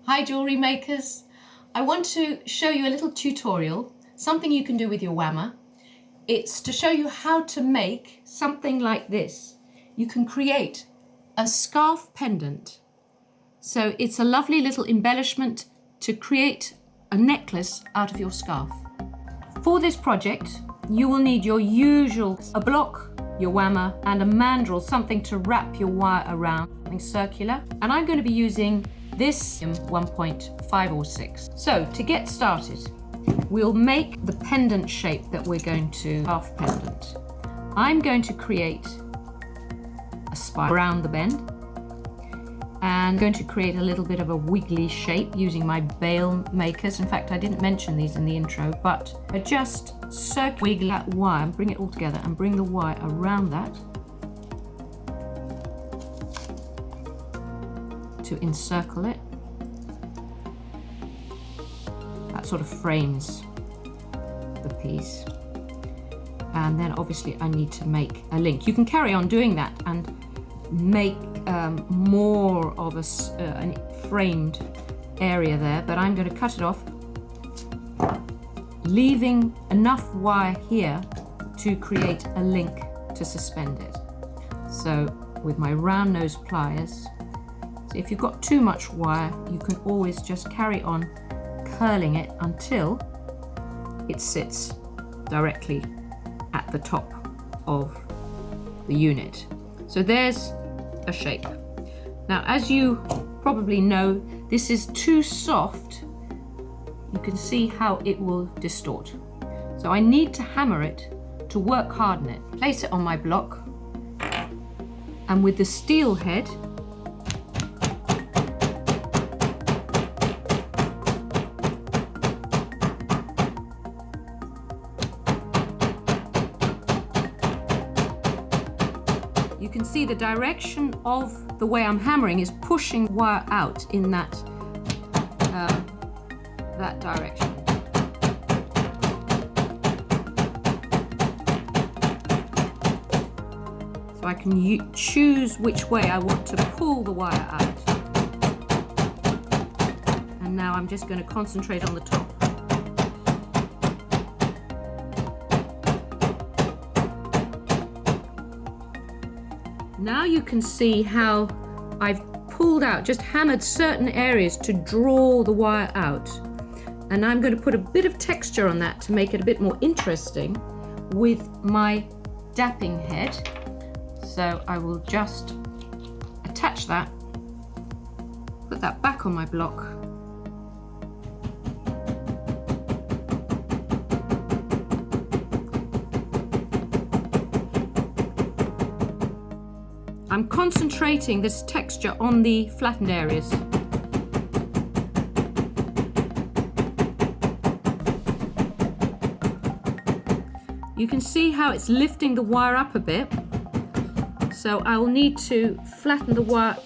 Hi jewellery makers! I want to show you a little tutorial, something you can do with your whammer. It's to show you how to make something like this. You can create a scarf pendant. So it's a lovely little embellishment to create a necklace out of your scarf. For this project, you will need your usual, a block, your whammer, and a mandrel, something to wrap your wire around, something circular. And I'm going to be using this in 1.5 or 6. So to get started, we'll make the pendant shape that we're going to scarf pendant. I'm going to create a spiral around the bend, and I'm going to create a little bit of a wiggly shape using my bail makers. In fact, I didn't mention these in the intro, but I just wiggle that wire and bring it all together and bring the wire around that to encircle it. That sort of frames the piece. And then obviously I need to make a link. You can carry on doing that and make more of a framed area there, but I'm going to cut it off, leaving enough wire here to create a link to suspend it. So with my round nose pliers, so if you've got too much wire, you can always just carry on curling it until it sits directly at the top of the unit. So there's a shape. Now, as you probably know, this is too soft. You can see how it will distort. So I need to hammer it to work harden it. Place it on my block, and with the steel head, you can see the direction of the way I'm hammering is pushing wire out in that direction. So I can choose which way I want to pull the wire out. And now I'm just going to concentrate on the top. Now you can see how I've pulled out, just hammered certain areas to draw the wire out. And I'm going to put a bit of texture on that to make it a bit more interesting with my dapping head. So I will just attach that, put that back on my block. I'm concentrating this texture on the flattened areas. You can see how it's lifting the wire up a bit. So I will need to flatten the wire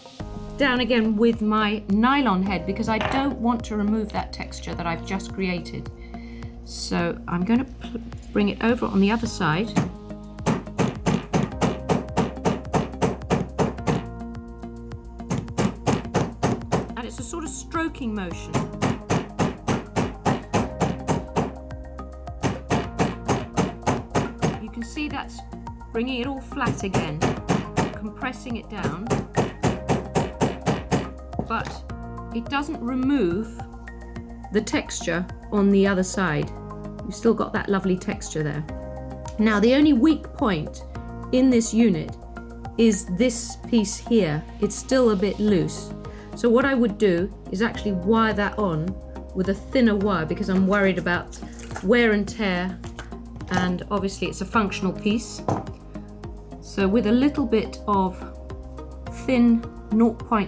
down again with my nylon head because I don't want to remove that texture that I've just created. So I'm going to bring it over on the other side. It's a sort of stroking motion. You can see that's bringing it all flat again, compressing it down, but it doesn't remove the texture on the other side. You've still got that lovely texture there. Now, the only weak point in this unit is this piece here. It's still a bit loose. So what I would do is actually wire that on with a thinner wire because I'm worried about wear and tear, and obviously it's a functional piece. So with a little bit of thin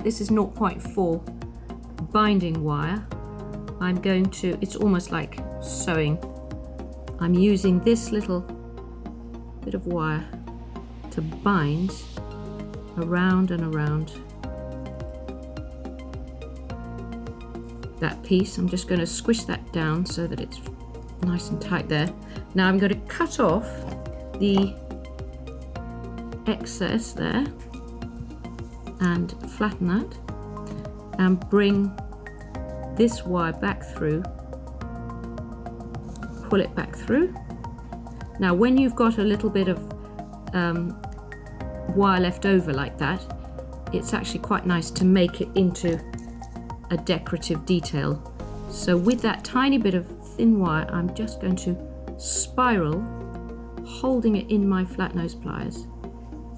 this is 0.4 binding wire, I'm going to, it's almost like sewing. I'm using this little bit of wire to bind around and around that piece. I'm just going to squish that down so that it's nice and tight there. Now I'm going to cut off the excess there and flatten that and bring this wire back through, pull it back through. Now when you've got a little bit of wire left over like that, it's actually quite nice to make it into a decorative detail. So with that tiny bit of thin wire, I'm just going to spiral, holding it in my flat nose pliers,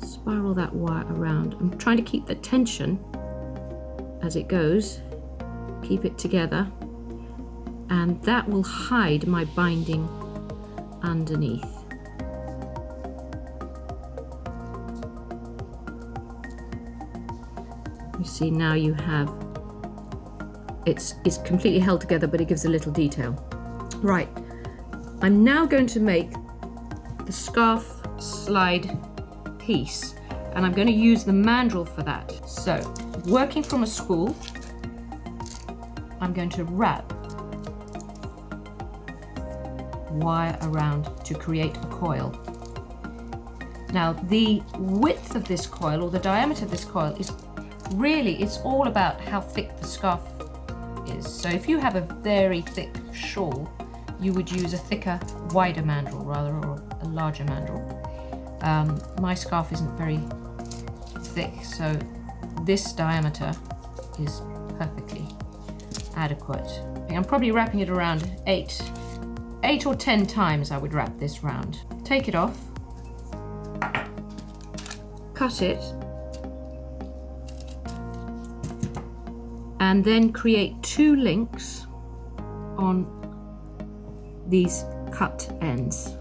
spiral that wire around. I'm trying to keep the tension as it goes, keep it together, and that will hide my binding underneath. You see now you have, it's completely held together, but it gives a little detail. Right, I'm now going to make the scarf slide piece, and I'm going to use the mandrel for that. So, working from a spool, I'm going to wrap wire around to create a coil. Now, the width of this coil, or the diameter of this coil, is really, it's all about how thick the scarf is. So if you have a very thick shawl, you would use a thicker, wider mandrel rather, or a larger mandrel. My scarf isn't very thick, so this diameter is perfectly adequate. I'm probably wrapping it around 8 or 10 times I would wrap this round. Take it off, cut it, and then create 2 links on these cut ends.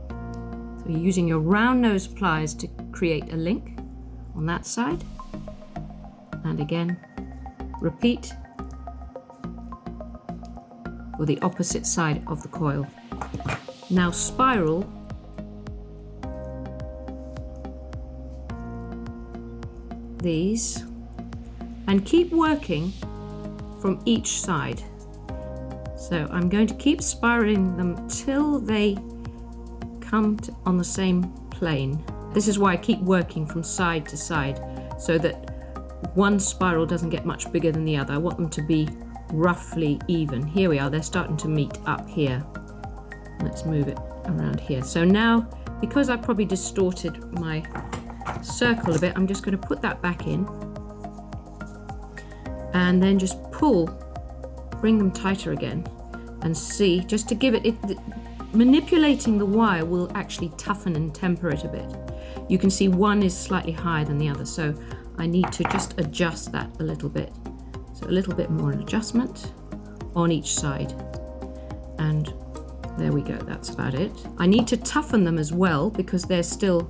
So you're using your round nose pliers to create a link on that side, and again repeat for the opposite side of the coil. Now spiral these and keep working from each side. So I'm going to keep spiraling them till they come on the same plane. This is why I keep working from side to side, so that one spiral doesn't get much bigger than the other. I want them to be roughly even. Here we are, they're starting to meet up here. Let's move it around here. So now, because I probably distorted my circle a bit, I'm just going to put that back in and then just pull, bring them tighter again, and see, just to give it, manipulating the wire will actually toughen and temper it a bit. You can see one is slightly higher than the other, so I need to just adjust that a little bit. So a little bit more adjustment on each side, and there we go, that's about it. I need to toughen them as well because they're still,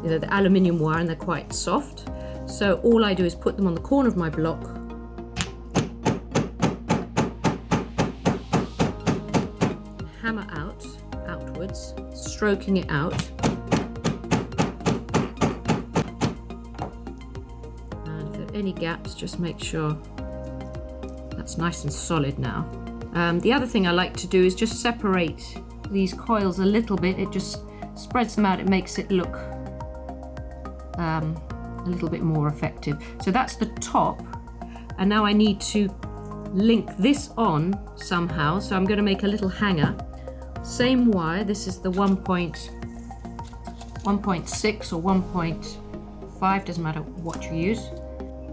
you know, the aluminium wire and they're quite soft. So all I do is put them on the corner of my block, hammer outwards, stroking it out, and if there are any gaps, just make sure that's nice and solid now. The other thing I like to do is just separate these coils a little bit. It just spreads them out, it makes it look a little bit more effective. So that's the top, and now I need to link this on somehow, so I'm going to make a little hanger. Same wire, this is the 1.6 or 1.5, doesn't matter what you use.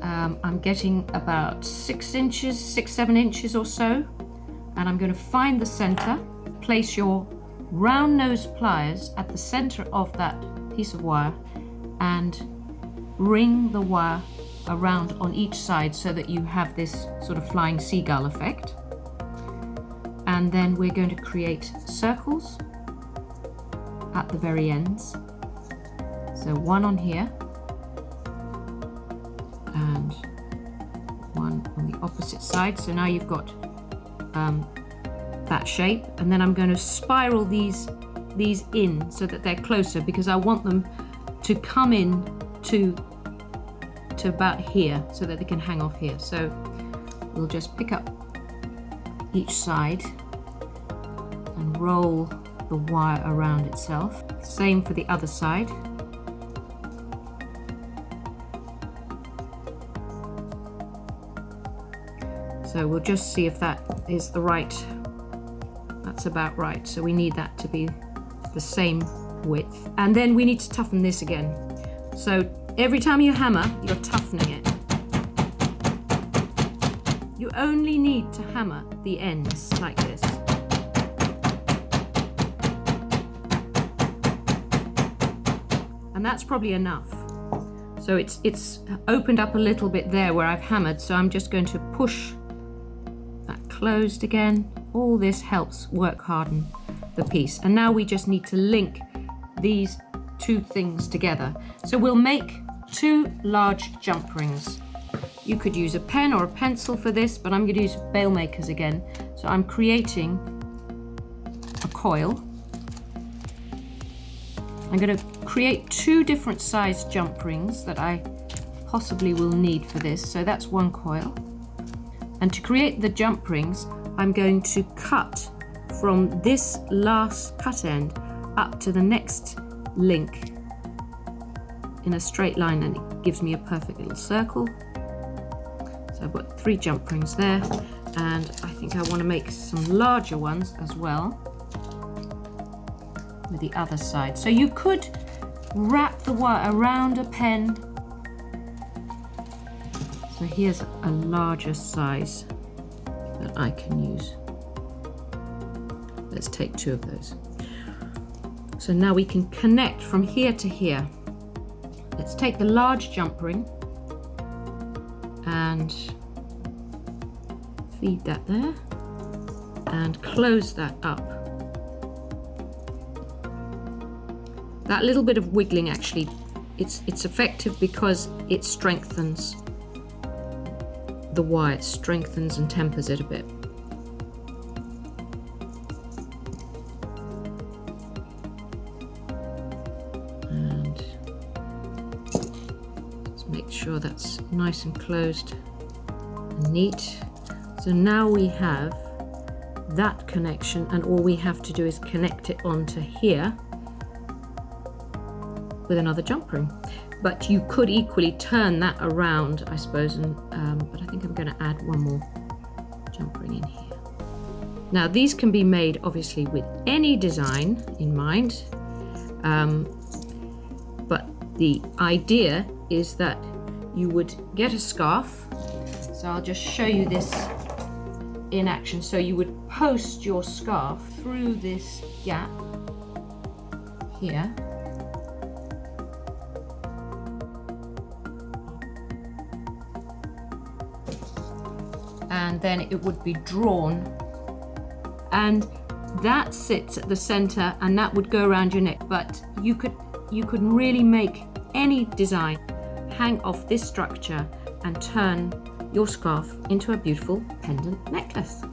I'm getting about 6 inches, 6-7 inches or so, and I'm going to find the center, place your round nose pliers at the center of that piece of wire, and ring the wire around on each side so that you have this sort of flying seagull effect. And then we're going to create circles at the very ends. So one on here and one on the opposite side. So now you've got that shape, and then I'm going to spiral these in so that they're closer, because I want them to come in to about here so that they can hang off here. So we'll just pick up each side and roll the wire around itself. Same for the other side. So we'll just see if that is the right, that's about right. So we need that to be the same width. And then we need to toughen this again. So every time you hammer, you're toughening it. You only need to hammer the ends like this. And that's probably enough. So it's opened up a little bit there where I've hammered, so I'm just going to push that closed again. All this helps work harden the piece. And now we just need to link these two things together. So we'll make 2 large jump rings. You could use a pen or a pencil for this, but I'm going to use bail makers again. So I'm creating a coil. I'm going to create 2 different size jump rings that I possibly will need for this. So that's 1 coil. And to create the jump rings, I'm going to cut from this last cut end up to the next link in a straight line, and it gives me a perfect little circle. So I've got 3 jump rings there, and I think I want to make some larger ones as well with the other side. So you could wrap the wire around a pen. So here's a larger size that I can use. Let's take 2 of those. So now we can connect from here to here. Let's take the large jump ring and feed that there and close that up. That little bit of wiggling, actually, it's effective because it strengthens the wire, it strengthens and tempers it a bit. And let's make sure that's nice and closed and neat. So now we have that connection, and all we have to do is connect it onto here with another jump ring. But you could equally turn that around, I suppose, and but I think I'm going to add 1 more jump ring in here. Now these can be made obviously with any design in mind, but the idea is that you would get a scarf. So I'll just show you this in action. So you would post your scarf through this gap here. And then it would be drawn, and that sits at the center, and that would go around your neck. But you could really make any design hang off this structure and turn your scarf into a beautiful pendant necklace.